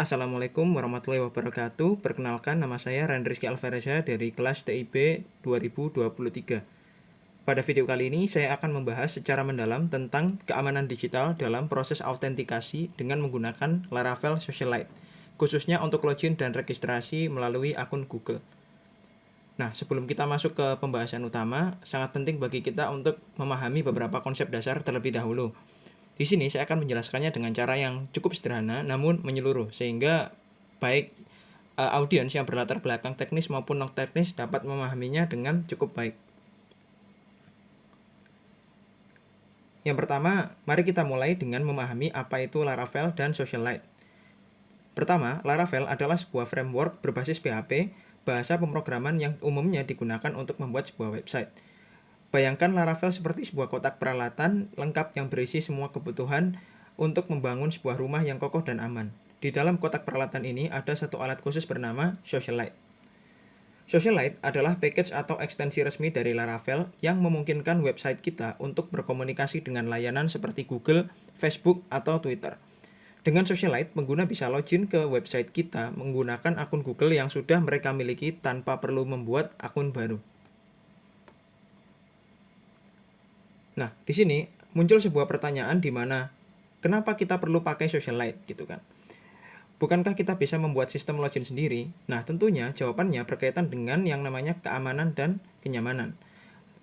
Assalamualaikum warahmatullahi wabarakatuh. Perkenalkan, nama saya Randrizky Alvareza dari kelas TIB 2023. Pada video kali ini, saya akan membahas secara mendalam tentang keamanan digital dalam proses autentikasi dengan menggunakan Laravel Socialite, khususnya untuk login dan registrasi melalui akun Google. Nah, sebelum kita masuk ke pembahasan utama, sangat penting bagi kita untuk memahami beberapa konsep dasar terlebih dahulu. Di sini saya akan menjelaskannya dengan cara yang cukup sederhana namun menyeluruh, sehingga baik audiens yang berlatar belakang teknis maupun non teknis dapat memahaminya dengan cukup baik. Yang pertama, mari kita mulai dengan memahami apa itu Laravel dan Socialite. Pertama, Laravel adalah sebuah framework berbasis PHP, bahasa pemrograman yang umumnya digunakan untuk membuat sebuah website. Bayangkan Laravel seperti sebuah kotak peralatan lengkap yang berisi semua kebutuhan untuk membangun sebuah rumah yang kokoh dan aman. Di dalam kotak peralatan ini ada satu alat khusus bernama Socialite. Socialite adalah package atau ekstensi resmi dari Laravel yang memungkinkan website kita untuk berkomunikasi dengan layanan seperti Google, Facebook, atau Twitter. Dengan Socialite, pengguna bisa login ke website kita menggunakan akun Google yang sudah mereka miliki tanpa perlu membuat akun baru. Nah, di sini muncul sebuah pertanyaan di mana kenapa kita perlu pakai Socialite gitu kan? Bukankah kita bisa membuat sistem login sendiri? Nah, tentunya jawabannya berkaitan dengan yang namanya keamanan dan kenyamanan.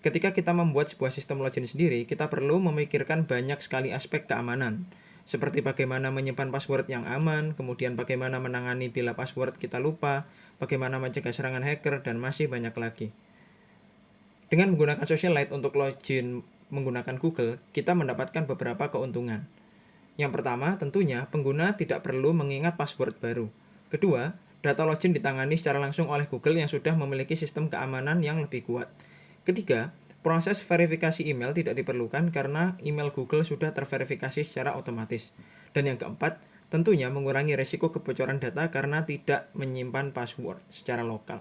Ketika kita membuat sebuah sistem login sendiri, kita perlu memikirkan banyak sekali aspek keamanan. Seperti bagaimana menyimpan password yang aman, kemudian bagaimana menangani bila password kita lupa, bagaimana mencegah serangan hacker, dan masih banyak lagi. Dengan menggunakan Socialite untuk login menggunakan Google, kita mendapatkan beberapa keuntungan. Yang pertama, tentunya pengguna tidak perlu mengingat password baru. Kedua, data login ditangani secara langsung oleh Google yang sudah memiliki sistem keamanan yang lebih kuat. Ketiga, proses verifikasi email tidak diperlukan karena email Google sudah terverifikasi secara otomatis. Dan yang keempat, tentunya mengurangi risiko kebocoran data karena tidak menyimpan password secara lokal.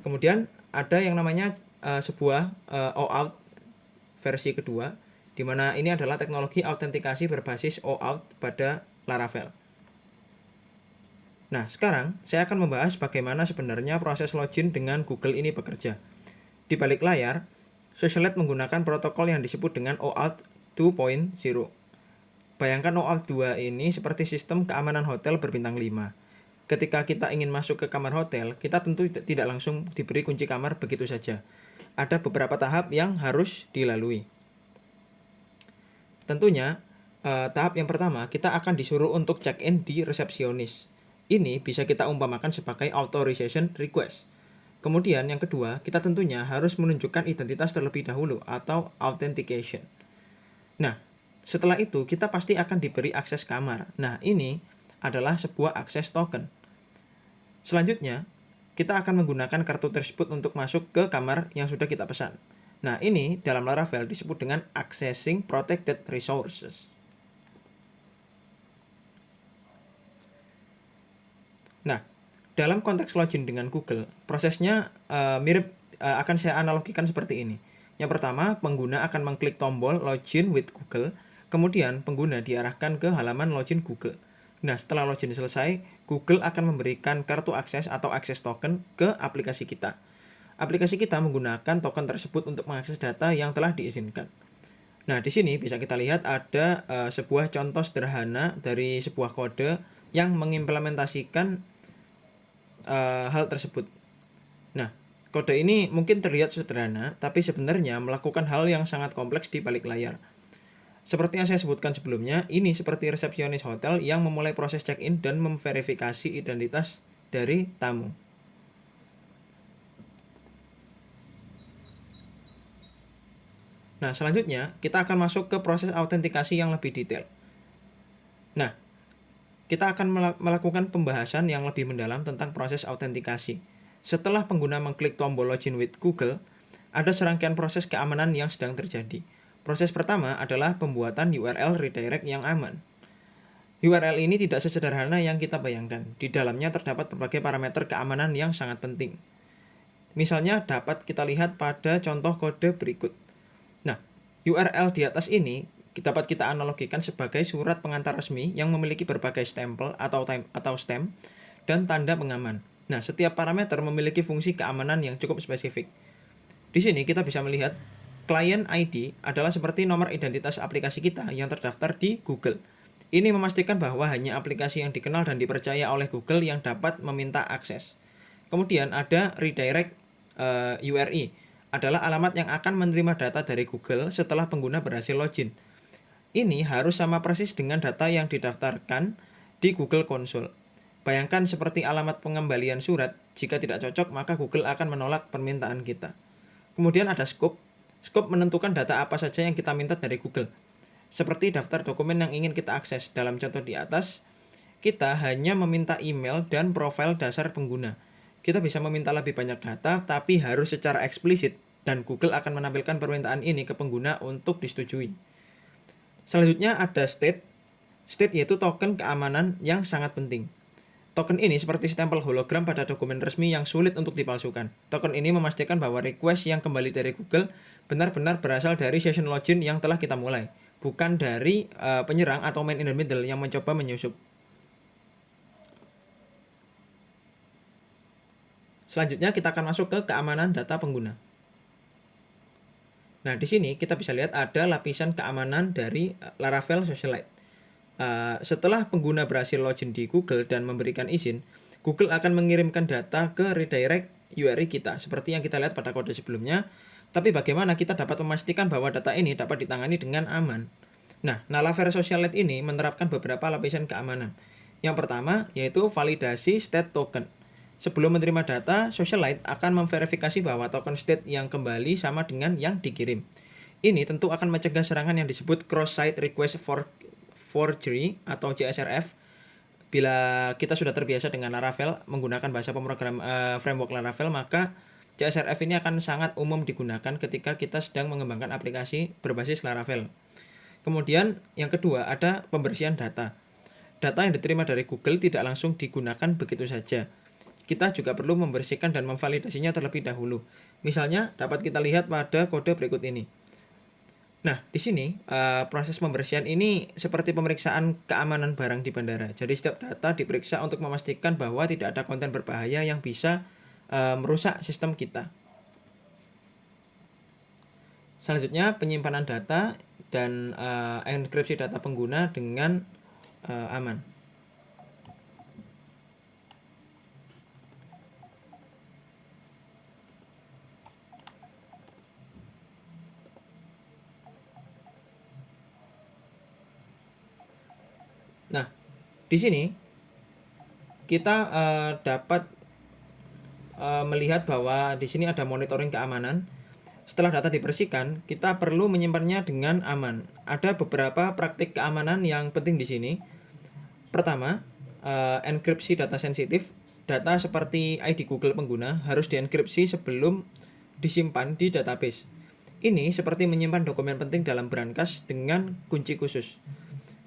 Kemudian ada yang namanya sebuah OAuth versi kedua, di mana ini adalah teknologi autentikasi berbasis OAuth pada Laravel. Nah, sekarang saya akan membahas bagaimana sebenarnya proses login dengan Google ini bekerja. Di balik layar, Socialite menggunakan protokol yang disebut dengan OAuth 2.0. Bayangkan OAuth 2 ini seperti sistem keamanan hotel berbintang 5. Ketika kita ingin masuk ke kamar hotel, kita tentu tidak langsung diberi kunci kamar begitu saja. Ada beberapa tahap yang harus dilalui. Tentunya, tahap yang pertama, kita akan disuruh untuk check-in di resepsionis. Ini bisa kita umpamakan sebagai authorization request. Kemudian yang kedua, kita tentunya harus menunjukkan identitas terlebih dahulu atau authentication. Nah, setelah itu kita pasti akan diberi akses kamar. Nah, ini adalah sebuah akses token. Selanjutnya, kita akan menggunakan kartu tersebut untuk masuk ke kamar yang sudah kita pesan. Nah, ini dalam Laravel disebut dengan accessing protected resources. Nah, dalam konteks login dengan Google, prosesnya mirip akan saya analogikan seperti ini. Yang pertama, pengguna akan mengklik tombol login with Google, kemudian pengguna diarahkan ke halaman login Google. Nah, setelah login selesai, Google akan memberikan kartu akses atau akses token ke aplikasi kita. Aplikasi kita menggunakan token tersebut untuk mengakses data yang telah diizinkan. Nah, di sini bisa kita lihat ada sebuah contoh sederhana dari sebuah kode yang mengimplementasikan hal tersebut. Nah, kode ini mungkin terlihat sederhana, tapi sebenarnya melakukan hal yang sangat kompleks di balik layar. Seperti yang saya sebutkan sebelumnya, ini seperti resepsionis hotel yang memulai proses check-in dan memverifikasi identitas dari tamu. Nah, selanjutnya kita akan masuk ke proses autentikasi yang lebih detail. Nah, kita akan melakukan pembahasan yang lebih mendalam tentang proses autentikasi. Setelah pengguna mengklik tombol login with Google, ada serangkaian proses keamanan yang sedang terjadi. Proses pertama adalah pembuatan URL redirect yang aman. URL ini tidak sesederhana yang kita bayangkan. Di dalamnya terdapat berbagai parameter keamanan yang sangat penting. Misalnya dapat kita lihat pada contoh kode berikut. Nah, URL di atas ini dapat kita analogikan sebagai surat pengantar resmi yang memiliki berbagai stempel atau stamp dan tanda pengaman. Nah, setiap parameter memiliki fungsi keamanan yang cukup spesifik. Di sini kita bisa melihat client ID adalah seperti nomor identitas aplikasi kita yang terdaftar di Google. Ini memastikan bahwa hanya aplikasi yang dikenal dan dipercaya oleh Google yang dapat meminta akses. Kemudian ada redirect URI, adalah alamat yang akan menerima data dari Google setelah pengguna berhasil login. Ini harus sama persis dengan data yang didaftarkan di Google Console. Bayangkan seperti alamat pengembalian surat, jika tidak cocok maka Google akan menolak permintaan kita. Kemudian ada scope. Scope menentukan data apa saja yang kita minta dari Google. Seperti daftar dokumen yang ingin kita akses. Dalam contoh di atas, kita hanya meminta email dan profil dasar pengguna. Kita bisa meminta lebih banyak data, tapi harus secara eksplisit, dan Google akan menampilkan permintaan ini ke pengguna untuk disetujui. Selanjutnya ada state. State yaitu token keamanan yang sangat penting. Token ini seperti stempel hologram pada dokumen resmi yang sulit untuk dipalsukan. Token ini memastikan bahwa request yang kembali dari Google benar-benar berasal dari session login yang telah kita mulai, bukan dari penyerang atau man in the middle yang mencoba menyusup. Selanjutnya kita akan masuk ke keamanan data pengguna. Nah, di sini kita bisa lihat ada lapisan keamanan dari Laravel Socialite. Setelah pengguna berhasil login di Google dan memberikan izin, Google akan mengirimkan data ke redirect URI kita, seperti yang kita lihat pada kode sebelumnya. Tapi bagaimana kita dapat memastikan bahwa data ini dapat ditangani dengan aman? Nah, Laravel Socialite ini menerapkan beberapa lapisan keamanan. Yang pertama yaitu validasi state token. Sebelum menerima data, Socialite akan memverifikasi bahwa token state yang kembali sama dengan yang dikirim. Ini tentu akan mencegah serangan yang disebut cross-site request forgery atau CSRF. Bila kita sudah terbiasa dengan Laravel menggunakan bahasa pemrogram framework Laravel, maka CSRF ini akan sangat umum digunakan ketika kita sedang mengembangkan aplikasi berbasis Laravel. Kemudian yang kedua ada pembersihan data. Data yang diterima dari Google tidak langsung digunakan begitu saja. Kita juga perlu membersihkan dan memvalidasinya terlebih dahulu. Misalnya dapat kita lihat pada kode berikut ini. Nah, di sini proses pembersihan ini seperti pemeriksaan keamanan barang di bandara. Jadi setiap data diperiksa untuk memastikan bahwa tidak ada konten berbahaya yang bisa merusak sistem kita. Selanjutnya penyimpanan data dan enkripsi data pengguna dengan aman. Nah, di sini kita dapat melihat bahwa di sini ada monitoring keamanan. Setelah data dibersihkan, kita perlu menyimpannya dengan aman. Ada beberapa praktik keamanan yang penting di sini. Pertama, enkripsi data sensitif. Data seperti ID Google pengguna harus dienkripsi sebelum disimpan di database. Ini seperti menyimpan dokumen penting dalam brankas dengan kunci khusus.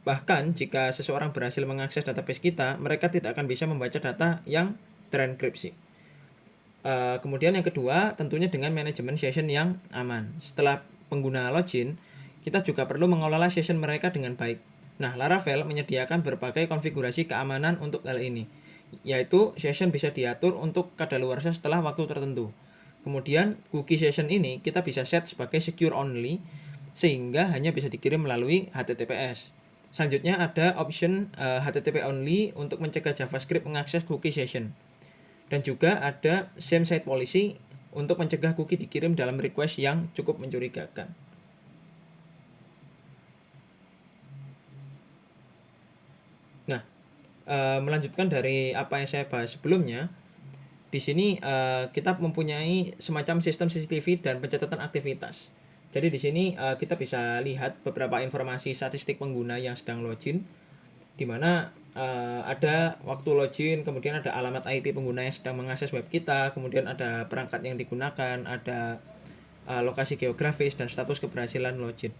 Bahkan jika seseorang berhasil mengakses database kita, mereka tidak akan bisa membaca data yang terenkripsi. Kemudian yang kedua, tentunya dengan manajemen session yang aman. Setelah pengguna login, kita juga perlu mengelola session mereka dengan baik. Nah, Laravel menyediakan berbagai konfigurasi keamanan untuk hal ini, yaitu session bisa diatur untuk kadaluarsa setelah waktu tertentu. Kemudian cookie session ini kita bisa set sebagai secure only, sehingga hanya bisa dikirim melalui HTTPS. Selanjutnya ada option HTTP only untuk mencegah JavaScript mengakses cookie session. Dan juga ada same site policy untuk mencegah cookie dikirim dalam request yang cukup mencurigakan. Nah, melanjutkan dari apa yang saya bahas sebelumnya, di sini kita mempunyai semacam sistem CCTV dan pencatatan aktivitas. Jadi di sini kita bisa lihat beberapa informasi statistik pengguna yang sedang login, di mana ada waktu login, kemudian ada alamat IP pengguna yang sedang mengakses web kita, kemudian ada perangkat yang digunakan, ada lokasi geografis dan status keberhasilan login.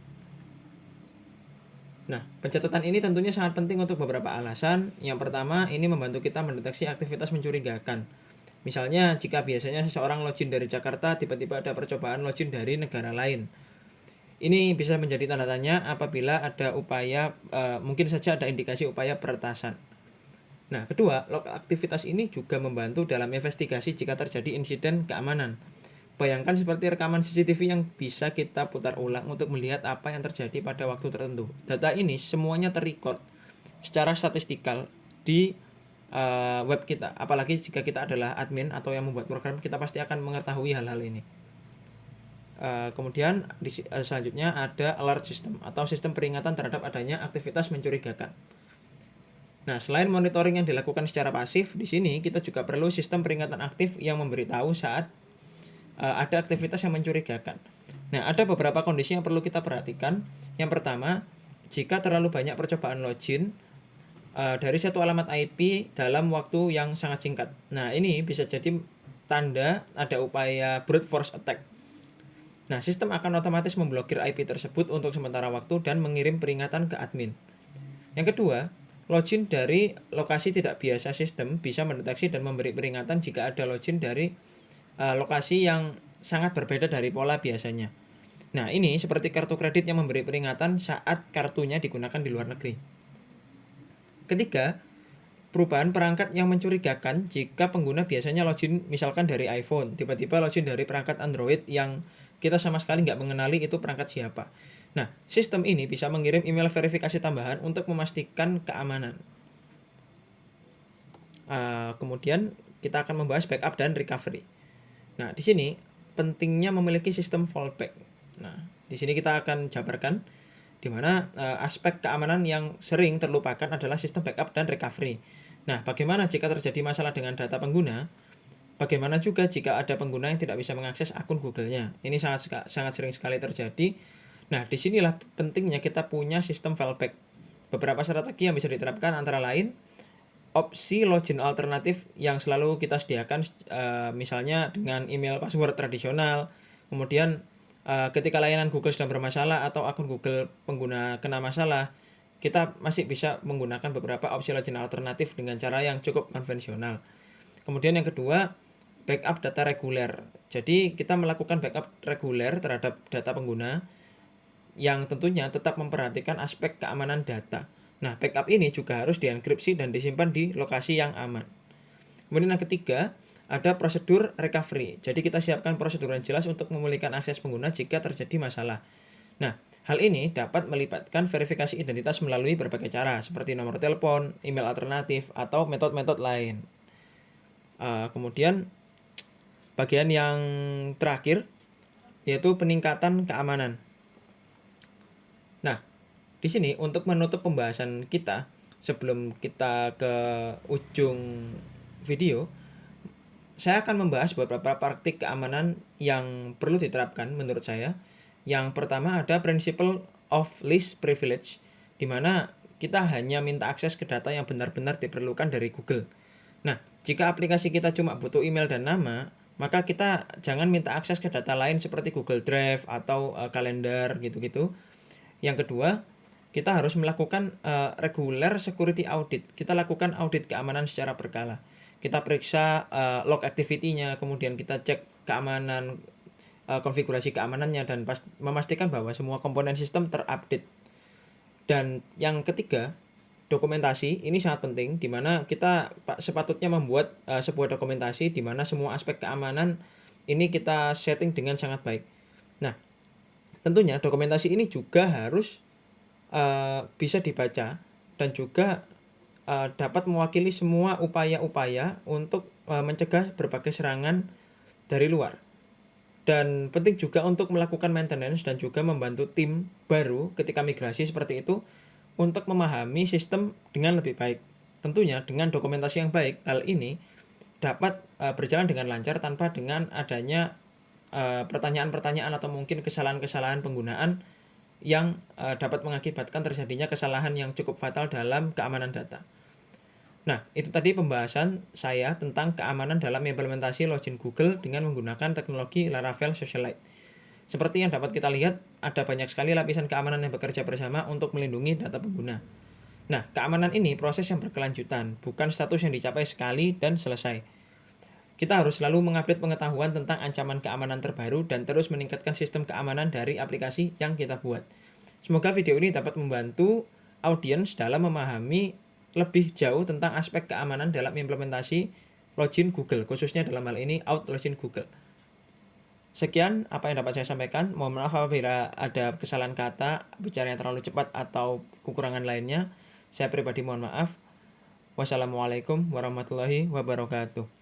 Nah, pencatatan ini tentunya sangat penting untuk beberapa alasan. Yang pertama, ini membantu kita mendeteksi aktivitas mencurigakan. Misalnya, jika biasanya seseorang login dari Jakarta, tiba-tiba ada percobaan login dari negara lain. Ini bisa menjadi tanda tanya apabila ada upaya, mungkin saja ada indikasi upaya peretasan. Nah, kedua, log aktivitas ini juga membantu dalam investigasi jika terjadi insiden keamanan. Bayangkan seperti rekaman CCTV yang bisa kita putar ulang untuk melihat apa yang terjadi pada waktu tertentu. Data ini semuanya terrecord secara statistikal di web kita. Apalagi jika kita adalah admin atau yang membuat program, kita pasti akan mengetahui hal-hal ini. Kemudian selanjutnya ada alert system atau sistem peringatan terhadap adanya aktivitas mencurigakan. Nah, selain monitoring yang dilakukan secara pasif, di sini kita juga perlu sistem peringatan aktif yang memberitahu saat ada aktivitas yang mencurigakan. Nah, ada beberapa kondisi yang perlu kita perhatikan. Yang pertama, jika terlalu banyak percobaan login dari satu alamat IP dalam waktu yang sangat singkat. Nah, ini bisa jadi tanda ada upaya brute force attack. Nah, sistem akan otomatis memblokir IP tersebut untuk sementara waktu dan mengirim peringatan ke admin. Yang kedua, login dari lokasi tidak biasa sistem bisa mendeteksi dan memberi peringatan jika ada login dari lokasi yang sangat berbeda dari pola biasanya. Nah, ini seperti kartu kredit yang memberi peringatan saat kartunya digunakan di luar negeri. Ketiga, perubahan perangkat yang mencurigakan jika pengguna biasanya login misalkan dari iPhone, tiba-tiba login dari perangkat Android yang kita sama sekali nggak mengenali itu perangkat siapa. Nah, sistem ini bisa mengirim email verifikasi tambahan untuk memastikan keamanan. Kemudian kita akan membahas backup dan recovery. Nah, di sini pentingnya memiliki sistem fallback. Nah, di sini kita akan jabarkan di mana aspek keamanan yang sering terlupakan adalah sistem backup dan recovery. Nah, bagaimana jika terjadi masalah dengan data pengguna? Bagaimana juga jika ada pengguna yang tidak bisa mengakses akun Google-nya? Ini sangat sering sekali terjadi. Nah, disinilah pentingnya kita punya sistem fallback. Beberapa strategi yang bisa diterapkan antara lain opsi login alternatif yang selalu kita sediakan, misalnya dengan email password tradisional. Kemudian ketika layanan Google sedang bermasalah atau akun Google pengguna kena masalah, kita masih bisa menggunakan beberapa opsi login alternatif dengan cara yang cukup konvensional. Kemudian yang kedua, backup data reguler. Jadi kita melakukan backup reguler terhadap data pengguna yang tentunya tetap memperhatikan aspek keamanan data. Nah, backup ini juga harus dienkripsi dan disimpan di lokasi yang aman. Kemudian yang ketiga, ada prosedur recovery. Jadi kita siapkan prosedur yang jelas untuk memulihkan akses pengguna jika terjadi masalah. Nah, hal ini dapat melibatkan verifikasi identitas melalui berbagai cara, seperti nomor telepon, email alternatif, atau metode-metode lain. Kemudian bagian yang terakhir yaitu peningkatan keamanan. Nah, di sini untuk menutup pembahasan kita sebelum kita ke ujung video, saya akan membahas beberapa praktik keamanan yang perlu diterapkan menurut saya. Yang pertama ada principle of least privilege, di mana kita hanya minta akses ke data yang benar-benar diperlukan dari Google. Nah, jika aplikasi kita cuma butuh email dan nama, maka kita jangan minta akses ke data lain seperti Google Drive atau kalender gitu-gitu. Yang kedua, kita harus melakukan regular security audit. Kita lakukan audit keamanan secara berkala. Kita periksa log activity-nya, kemudian kita cek keamanan, konfigurasi keamanannya, dan memastikan bahwa semua komponen sistem terupdate. Dan yang ketiga, dokumentasi ini sangat penting, di mana kita sepatutnya membuat sebuah dokumentasi di mana semua aspek keamanan ini kita setting dengan sangat baik. Nah, tentunya dokumentasi ini juga harus bisa dibaca dan juga dapat mewakili semua upaya-upaya untuk mencegah berbagai serangan dari luar. Dan penting juga untuk melakukan maintenance dan juga membantu tim baru ketika migrasi seperti itu untuk memahami sistem dengan lebih baik. Tentunya dengan dokumentasi yang baik, hal ini dapat berjalan dengan lancar tanpa dengan adanya pertanyaan-pertanyaan atau mungkin kesalahan-kesalahan penggunaan yang dapat mengakibatkan terjadinya kesalahan yang cukup fatal dalam keamanan data. Nah, itu tadi pembahasan saya tentang keamanan dalam implementasi login Google dengan menggunakan teknologi Laravel Socialite. Seperti yang dapat kita lihat, ada banyak sekali lapisan keamanan yang bekerja bersama untuk melindungi data pengguna. Nah, keamanan ini proses yang berkelanjutan, bukan status yang dicapai sekali dan selesai. Kita harus selalu mengupdate pengetahuan tentang ancaman keamanan terbaru dan terus meningkatkan sistem keamanan dari aplikasi yang kita buat. Semoga video ini dapat membantu audiens dalam memahami lebih jauh tentang aspek keamanan dalam implementasi login Google, khususnya dalam hal ini Out Login Google. Sekian apa yang dapat saya sampaikan. Mohon maaf apabila ada kesalahan kata, bicara yang terlalu cepat atau kekurangan lainnya. Saya pribadi mohon maaf. Wassalamualaikum warahmatullahi wabarakatuh.